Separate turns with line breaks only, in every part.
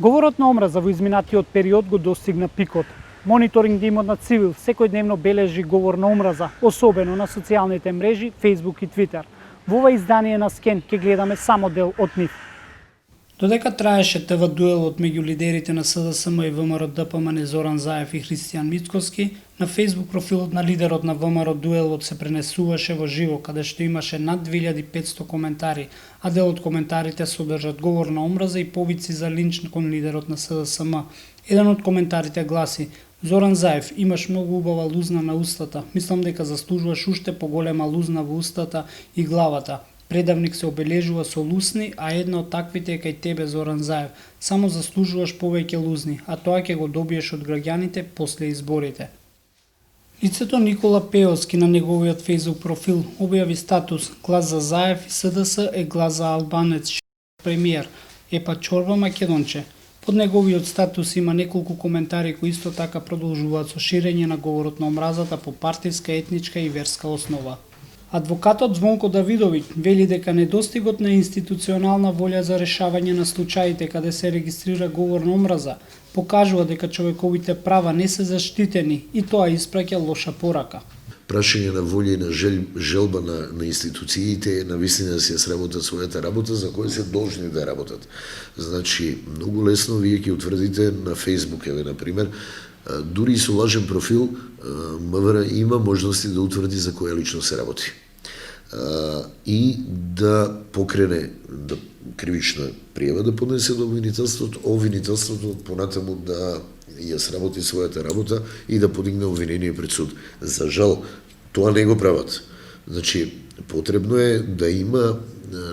Говорот на омраза во изминатиот период го достигна пикот. Мониторинг тимот на Цивил секојдневно бележи говор на омраза, особено на социјалните мрежи, Facebook и Twitter. Во ова издание на Скен ќе гледаме само дел од нив. Додека траеше ТВ дуелот меѓу лидерите на СДСМ и ВМРО ДПМН Зоран Заев и Христијан Мицкоски, на Facebook профилот на лидерот на ВМРО дуелот се пренесуваше во живо, каде што имаше над 2500 коментари, а дел од коментарите содржат говор на омраза и повици за линч кон лидерот на СДСМ. Еден од коментарите гласи: Зоран Заев, имаш многу убава лузна на устата. Мислам дека заслужуваш уште поголема лузна во устата и главата. Предавник се обележува со лусни, а една од таквите е кај тебе, Зоран Заев. Само заслужуваш повеќе лузни, а тоа ќе го добиеш од граѓаните после изборите. Лицето Никола Пеовски на неговиот Facebook профил објави статус: глас за Заев и СДС е глас за албанец премиер, епа чорба македонче. Под неговиот статус има неколку коментари кои исто така продолжуваат со ширење на говорот на омразата по партиска, етничка и верска основа. Адвокатот Звонко Давидовиќ вели дека недостигот на институционална волја за решавање на случаите каде се регистрира говор на омраза покажува дека човековите права не се заштитени и тоа испраќа лоша порака.
Прашање на волја и на желба на институциите на вистина да се сработат својата работа за која се должни да работат. Значи, многу лесно вие ќе утврдите на Facebook, еве на пример, дури и со лажен профил, МВР има можности да утврди за која личност се работи. И да покрене кривична пријава да поднесе до обвинителството, обвинителството понатаму да ја сработи својата работа и да подигне обвинение пред суд. За жал, тоа не го прават. Значи, потребно е да има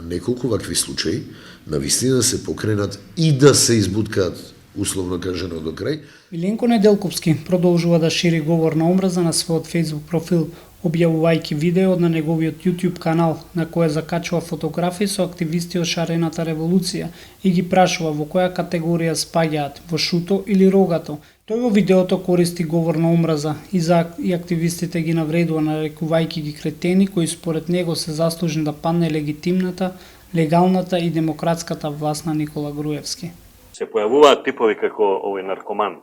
неколку вакви случаи, навистина да се покренат и да се избуткаат, условно кажано, до крај.
Миленко Неделковски продолжува да шири говор на омраза на својот Facebook профил, објавувајќи видео на неговиот YouTube канал, на кој закачува фотографии со активисти од шарената револуција и ги прашува во која категорија спаѓаат, во шуто или рогато. Тој во видеото користи говор на омраза и активистите ги навредува, нарекувајќи ги кретени кои според него се заслужени да падне легитимната, легалната и демократската власт на Никола Груевски.
Се појавуваат типови како овој наркоман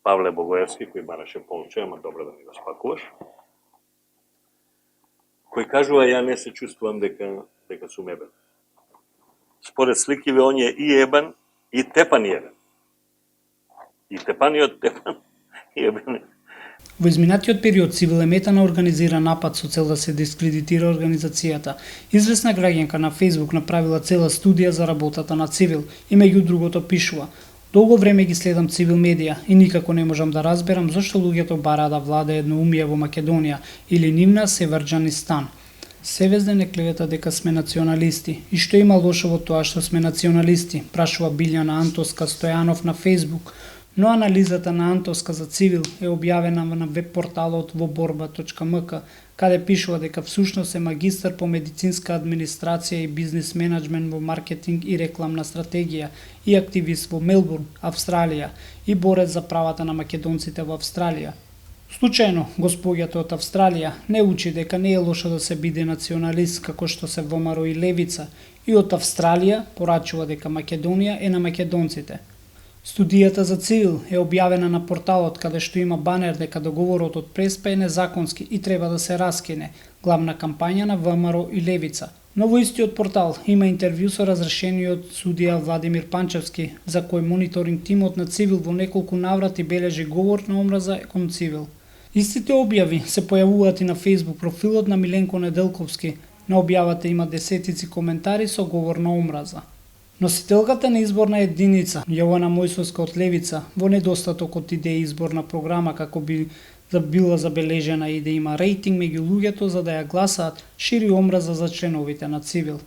Павле Богоевски, кој бараше полче, ама добро да ми го спакуваш, кој кажува ја не се чувствувам дека сум ебен. Според сликиве он е и ебен и тепан ебен. И тепаниот тепан и ебен.
Во изминатиот период Цивил Еметана организира напад со цел да се дискредитира организацијата. Известна граѓанка на Facebook направила цела студија за работата на Цивил и меѓу другото пишува: долго време ги следам Цивил медија и никако не можам да разберам зошто луѓето бараа да влада едноумие во Македонија или нивна Северџанистан. Севезде не клевета дека сме националисти. И што има лошо во тоа што сме националисти, прашува Билјана Антоска Стојанов на Facebook. Но анализата на Антоска за Цивил е објавена на веб-порталот воборба.мк, каде пишува дека всушност е магистар по медицинска администрација и бизнес менеджмент во маркетинг и рекламна стратегија и активист во Мелбурн, Австралија и борец за правата на македонците во Австралија. Случајно, господјата од Австралија не учи дека не е лошо да се биде националист како што се ВМРО и Левица и од Австралија порачува дека Македонија е на македонците. Студијата за Цивил е објавена на порталот каде што има банер дека договорот од Преспа е незаконски и треба да се раскине, главна кампања на ВМРО и Левица. Но во истиот портал има интервју со разрешениот судија Владимир Панчевски, за кој мониторинг тимот на Цивил во неколку наврати бележи говор на омраза кон Цивил. Истите објави се појавуваат и на Facebook профилот на Миленко Неделковски. На објавата има десетици коментари со говор на омраза. Носителката на изборна единица, Јована Мојсовска од Левица, во недостаток од идеја изборна програма како би била забележена и да има рейтинг меѓу луѓето за да ја гласаат, шири омраза за членовите на Цивил.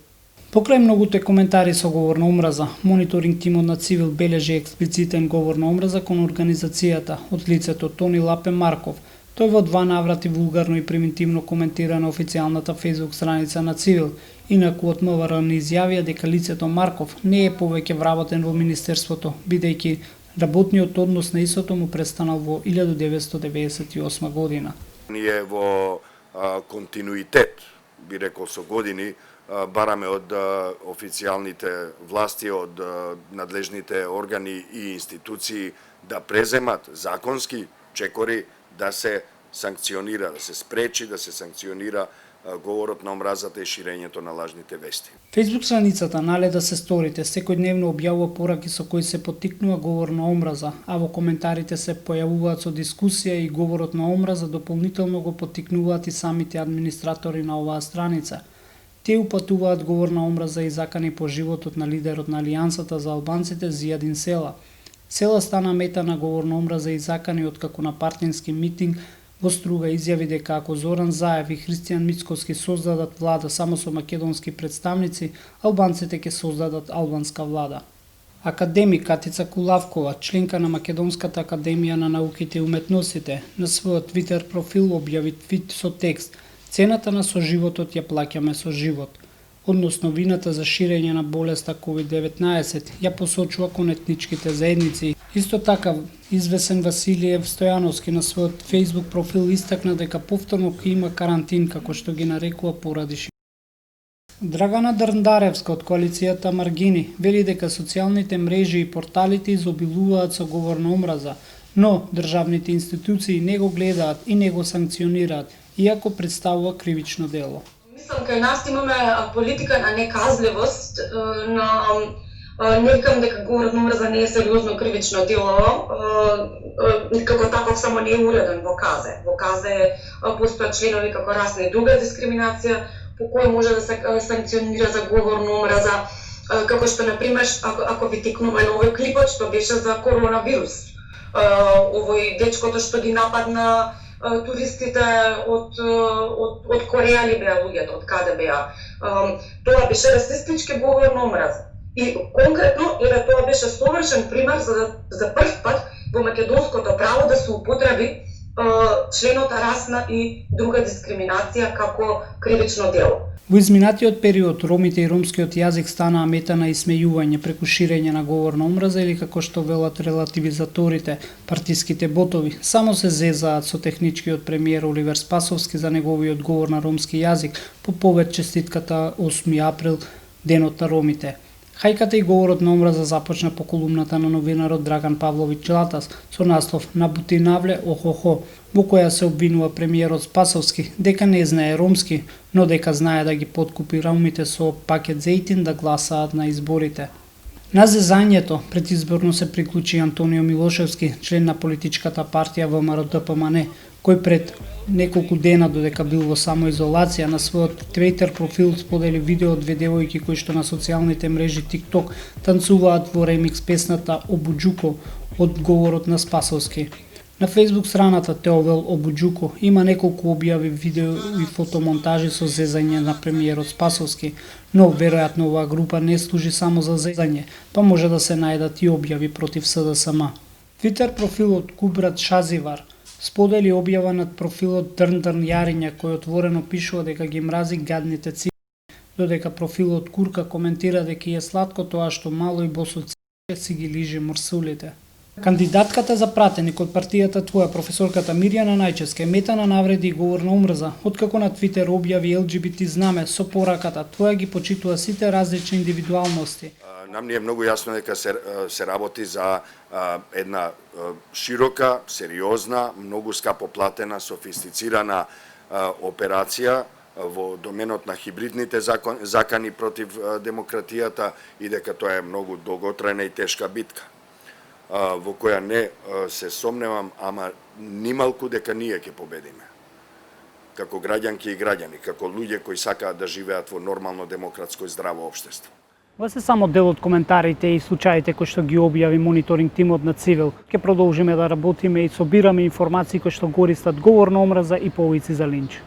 Покрај многуте коментари со говор на омраза, мониторинг тимот на Цивил бележи експлицитен говор на омраза кон организацијата од лицето Тони Лапе Марков. Тој во два наврати вулгарно и примитивно коментира на официјалната Facebook страница на Цивил. Инаку од МВР не изјавија дека лицето Марков не е повеќе вработен во Министерството, бидејќи работниот однос на истото му престанал во 1998 година.
Ние во континуитет, би рекол со години, бараме од официјалните власти, од надлежните органи и институции да преземат законски чекори да се санкционира, да се спречи, да се санкционира говорот на омразата и ширењето на лажните вести.
Фејсбук страницата Наледа се сторите секојдневно објавува пораки со кои се поттикнува говор на омраза, а во коментарите се појавуваат со дискусија и говорот на омраза дополнително го поттикнуваат и самите администратори на оваа страница. Тие упатуваат говор на омраза и закани по животот на лидерот на Алијансата за албанците Зијадин Села. Села стана мета на говор на омраза и закани откако на партински митинг во Струга изјави дека ако Зоран Заев и Христијан Мицковски создадат влада само со македонски представници, албанците ќе создадат албанска влада. Академик Катица Кулавкова, членка на Македонската академија на науките и уметностите, на својот Твитер профил објави твит со текст "Цената на соживотот ја плаќаме со живот", односно вината за ширење на болеста COVID-19 ја посочува кон етничките заедници. Исто така, извесен Василиев Стојановски на својот Facebook профил истакна дека повторно ќе има карантин, како што ги нарекува поради. Драгана Дрндаревска од коалицијата Маргини вели дека социјалните мрежи и порталите изобилуваат со говор на омраза, но државните институции не го гледаат и не го санкционираат, иако представува кривично дело.
Мислам, кај нас имаме политика на неказливост, не викам дека говорот на омраза не е сериозно кривично дело, како таков само не е уреден во КАЗ. Во КАЗ постојат членови како расна и друга дискриминација, по кој може да се санкционира за говор на омраза, како што, например, ако ви текнува на овој клипот, што беше за коронавирус. Овој дечкото што ги нападна туристите од Кореја ли беа луѓето, од каде беа. Тоа беше расистички говор на омраза. И конкретно, тоа беше совршен пример за прв пат во македонското право да се употреби членот расна и друга дискриминација како кривично дело.
Во изминатиот период, ромите и ромскиот јазик станаа мета на исмејување преку ширење на говор на омраза или како што велат релативизаторите, партиските ботови, само се зезаат со техничкиот премиер Оливер Спасовски за неговиот говор на ромски јазик по повед честитката 8 април, денот на ромите. Хајката и говорот на омраза започна по колумната на новинарот Драган Павлович Латас со наслов "На Бутинавле охохо", во која се обвинува премиерот Спасовски дека не знае ромски, но дека знае да ги подкупи ромите со пакет зејтин да гласаат на изборите. На зезањето предизборно се приклучи Антонио Милошевски, член на политичката партија ВМРО-ДПМН, кој пред неколку дена додека бил во самоизолација на својот Твитер профил сподели видео од две девојки кои што на социјалните мрежи TikTok танцуваат во ремикс песната "Обуџуко" од говорот на Спасовски. На Facebook страната Теовел Обуџуко има неколку објави видео и фотомонтажи со зезање на премиерот Спасовски, но веројатно оваа група не служи само за зезање, па може да се најдат и објави против СДСМ. Твитер профилот Кубрат Шазивар сподели објава над профилот Дрн Јариња кој отворено пишува дека ги мрази гадните цигани, додека профилот Курка коментира дека е сладко тоа што мало и босо цигане си ги лиже морсулите. Кандидатката за пратеник од партијата Твоја, професорката Мирјана Најчевска, е мета на навреди и говор на омраза, откако на Твитер објави ЛГБТ знаме со пораката Твоја ги почитува сите различни индивидуалности.
Нам ни е многу јасно дека се работи за една широка, сериозна, многу скапо платена, софистицирана операција во доменот на хибридните закани против демократијата и дека тоа е многу долготрајна и тешка битка, во која не се сомневам, ама нималку дека ние ќе победиме. Како граѓанки и граѓани, како луѓе кои сакаат да живеат во нормално, демократско и здраво општество.
Ова се само дел од коментарите и случаите кои што ги објави мониторинг тимот на Цивил. Ке продолжиме да работиме и собираме информации кои што користат говор на омраза и повици за линч.